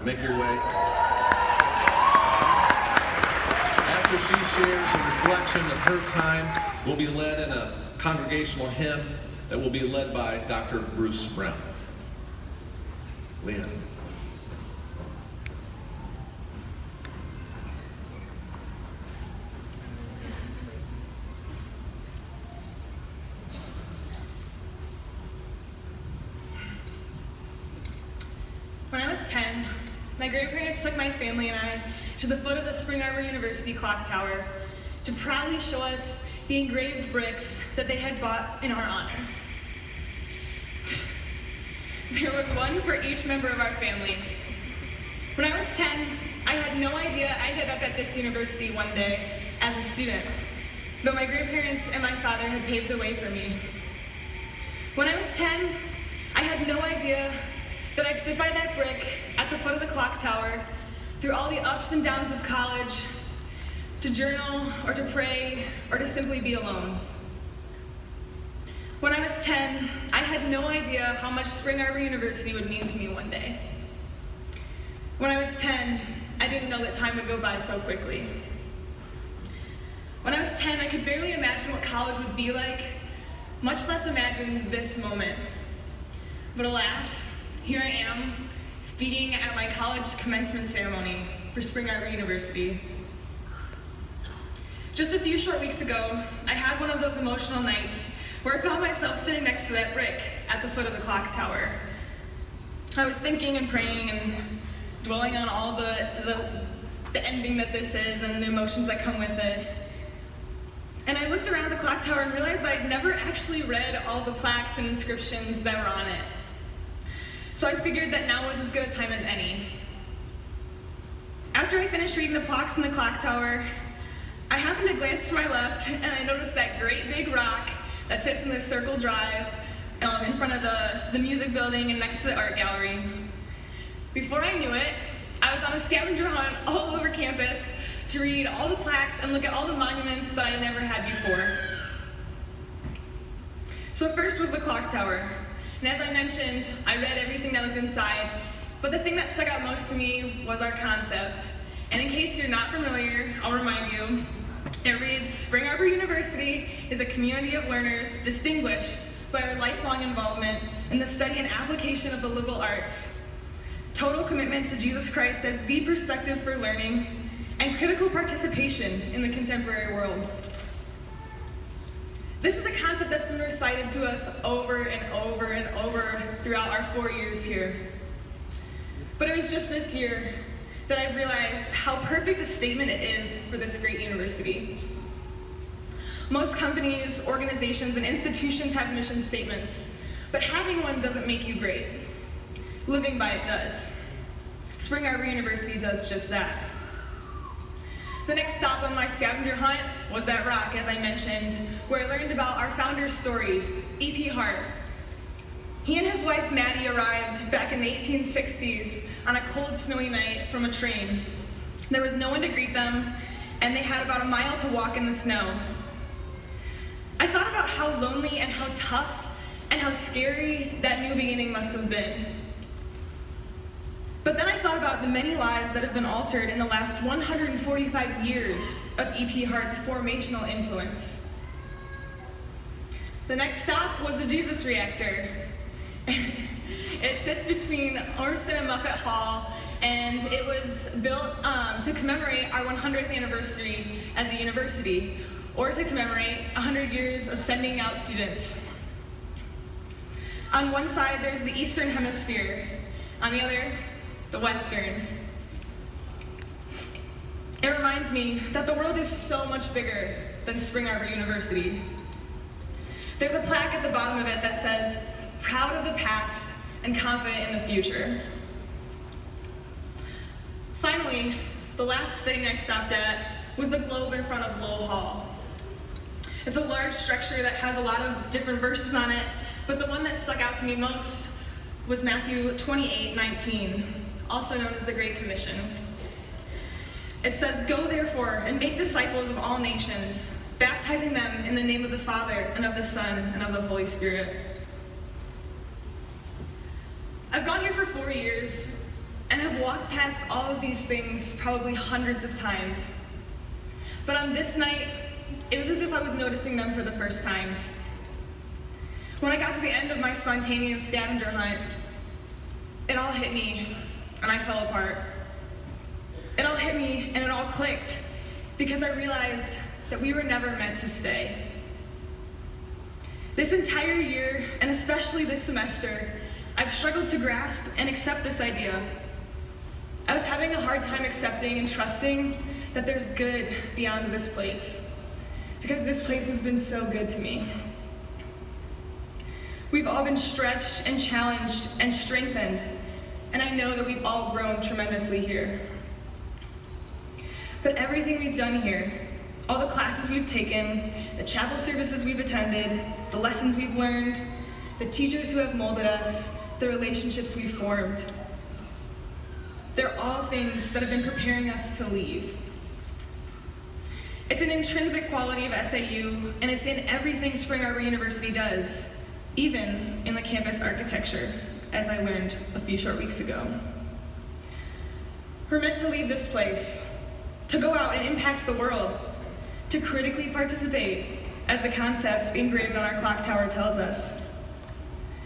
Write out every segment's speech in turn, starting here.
make your way. After she shares a reflection of her time, we'll be led in a congregational hymn that will be led by Dr. Bruce Brown. Leah. When I was 10, my grandparents took my family and I to the foot of the Spring Arbor University clock tower to proudly show us the engraved bricks that they had bought in our honor. There was one for each member of our family. When I was 10, I had no idea I'd end up at this university one day as a student, though my grandparents and my father had paved the way for me. When I was 10, I had no idea that I'd sit by that brick at the foot of the clock tower through all the ups and downs of college, to journal or to pray or to simply be alone. When I was 10, I had no idea how much Spring Arbor University would mean to me one day. When I was 10, I didn't know that time would go by so quickly. When I was 10, I could barely imagine what college would be like, much less imagine this moment. But alas, here I am, speaking at my college commencement ceremony for Spring Arbor University. Just a few short weeks ago, I had one of those emotional nights where I found myself sitting next to that brick at the foot of the clock tower. I was thinking and praying and dwelling on all the ending that this is and the emotions that come with it. And I looked around the clock tower and realized that I'd never actually read all the plaques and inscriptions that were on it. So I figured that now was as good a time as any. After I finished reading the plaques in the clock tower, I happened to glance to my left and I noticed that great big rock that sits in the Circle Drive in front of the music building and next to the art gallery. Before I knew it, I was on a scavenger hunt all over campus to read all the plaques and look at all the monuments that I never had before. So first was the clock tower. And as I mentioned, I read everything that was inside, but the thing that stuck out most to me was our concept. And in case you're not familiar, I'll remind you, it reads, Spring Arbor University is a community of learners distinguished by our lifelong involvement in the study and application of the liberal arts, total commitment to Jesus Christ as the perspective for learning, and critical participation in the contemporary world. This is a concept that's been recited to us over and over and over throughout our 4 years here. But it was just this year that I realized how perfect a statement it is for this great university. Most companies, organizations, and institutions have mission statements, but having one doesn't make you great. Living by it does. Spring Arbor University does just that. The next stop on my scavenger hunt was that rock, as I mentioned, where I learned about our founder's story, E.P. Hart. He and his wife Maddie arrived back in the 1860s on a cold, snowy night from a train. There was no one to greet them, and they had about a mile to walk in the snow. I thought about how lonely and how tough and how scary that new beginning must have been. But then I thought about the many lives that have been altered in the last 145 years of E.P. Hart's formational influence. The next stop was the Jesus Reactor. It sits between Ormston and Muffet Hall, and it was built to commemorate our 100th anniversary as a university, or to commemorate 100 years of sending out students. On one side, there's the Eastern Hemisphere. On the other, the Western. It reminds me that the world is so much bigger than Spring Arbor University. There's a plaque at the bottom of it that says, proud of the past and confident in the future. Finally, the last thing I stopped at was the globe in front of Lowell Hall. It's a large structure that has a lot of different verses on it, but the one that stuck out to me most was Matthew 28:19, also known as the Great Commission. It says, "Go therefore and make disciples of all nations, baptizing them in the name of the Father and of the Son and of the Holy Spirit." I've gone here for 4 years and have walked past asked all of these things probably hundreds of times. But on this night, it was as if I was noticing them for the first time. When I got to the end of my spontaneous scavenger hunt, it all hit me, and I fell apart. It all hit me, and it all clicked, because I realized that we were never meant to stay. This entire year, and especially this semester, I've struggled to grasp and accept this idea. I was having a hard time accepting and trusting that there's good beyond this place, because this place has been so good to me. We've all been stretched and challenged and strengthened, and I know that we've all grown tremendously here. But everything we've done here, all the classes we've taken, the chapel services we've attended, the lessons we've learned, the teachers who have molded us, the relationships we've formed, they're all things that have been preparing us to leave. It's an intrinsic quality of SAU, and it's in everything Spring Arbor University does, even in the campus architecture, as I learned a few short weeks ago. We're meant to leave this place, to go out and impact the world, to critically participate, as the concept engraved on our clock tower tells us.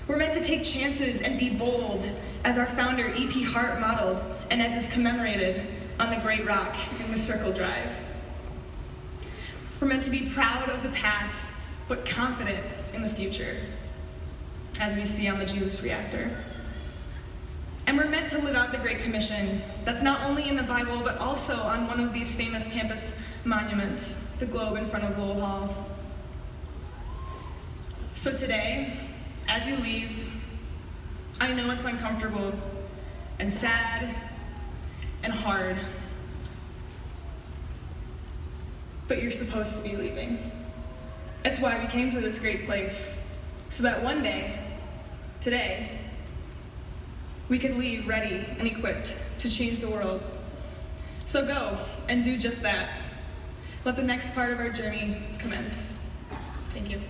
We're meant to take chances and be bold, as our founder E.P. Hart modeled, and as is commemorated on the Great Rock in the Circle Drive. We're meant to be proud of the past, but confident in the future, as we see on the Jesus Reactor. And we're meant to live out the Great Commission that's not only in the Bible, but also on one of these famous campus monuments, the globe in front of Lowell Hall. So today, as you leave, I know it's uncomfortable and sad and hard, but you're supposed to be leaving. It's why we came to this great place, so that one day, today, we could leave ready and equipped to change the world. So go and do just that. Let the next part of our journey commence. Thank you.